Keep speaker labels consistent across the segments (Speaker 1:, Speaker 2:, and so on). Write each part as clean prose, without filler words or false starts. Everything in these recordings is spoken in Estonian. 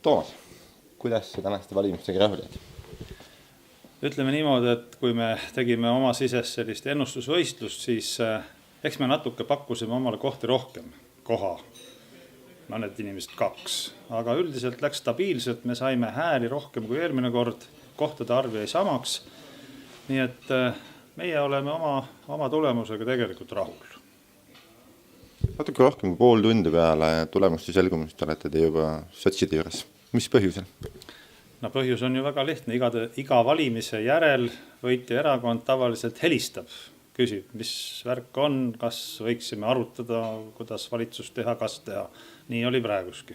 Speaker 1: Toomas, kuidas sa tänaste valimistega rahul oled?
Speaker 2: Ütleme niimoodi, et kui me tegime oma sises sellist ennustusvõistlust, siis eks me natuke pakkusime omale kohti rohkem koha. Mõned inimesed 2. Aga üldiselt läks stabiilselt, me saime hääli rohkem kui eelmine kord, kohtade arv jäi samaks. Nii et meie oleme oma tulemusega tegelikult rahul.
Speaker 1: Natuke rohkem kui pool tundi peale tulemuste selgumist olete te juba sotside juures. Mis põhjusel?
Speaker 2: No põhjus on ju väga lihtne. Iga valimise järel võitja erakond tavaliselt helistab. Küsib, mis värk on, kas võiksime arutada, kuidas valitsust teha, kas teha. Nii oli praeguski.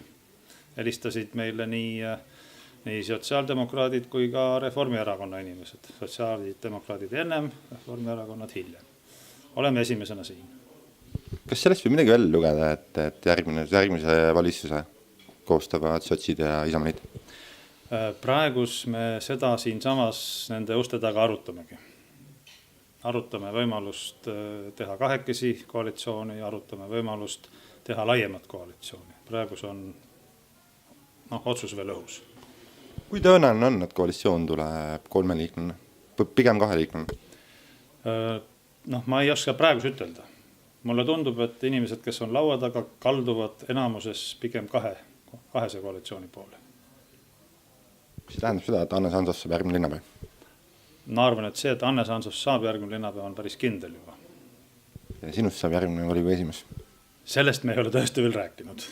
Speaker 2: Helistasid meile nii sotsiaaldemokraadid kui ka Reformierakonna inimesed. Sotsiaaldemokraadid ennem, Reformierakonnad hiljem. Oleme esimesena siin.
Speaker 1: Kas sellest võib midagi välja lugeda, et järgmise valitsuse koostavad sotsid ja Isamaaliit?
Speaker 2: Praegus me seda siin samas nende uste taga arutamegi. Arutame võimalust teha kahekesi koalitsiooni ja arutame võimalust teha laiemat koalitsiooni. Praegus on otsus veel õhus.
Speaker 1: Kui tõenäoline on, et koalitsioon tuleb 3 liikmena? Pigem 2 liikmena?
Speaker 2: Ma ei oska praegus ütelda. Mulle tundub, et inimesed, kes on laua taga, kalduvad enamuses pigem kahese koalitsiooni poole.
Speaker 1: Mis tähendab seda, et Hannes Hansos saab järgmine linnapea?
Speaker 2: Ma arvan, et see, et Hannes Hansos saab järgmine linnapea, on päris kindel juba.
Speaker 1: Ja sinust saab järgmine volikogu esimees?
Speaker 2: Sellest me ei ole tõesti veel rääkinud.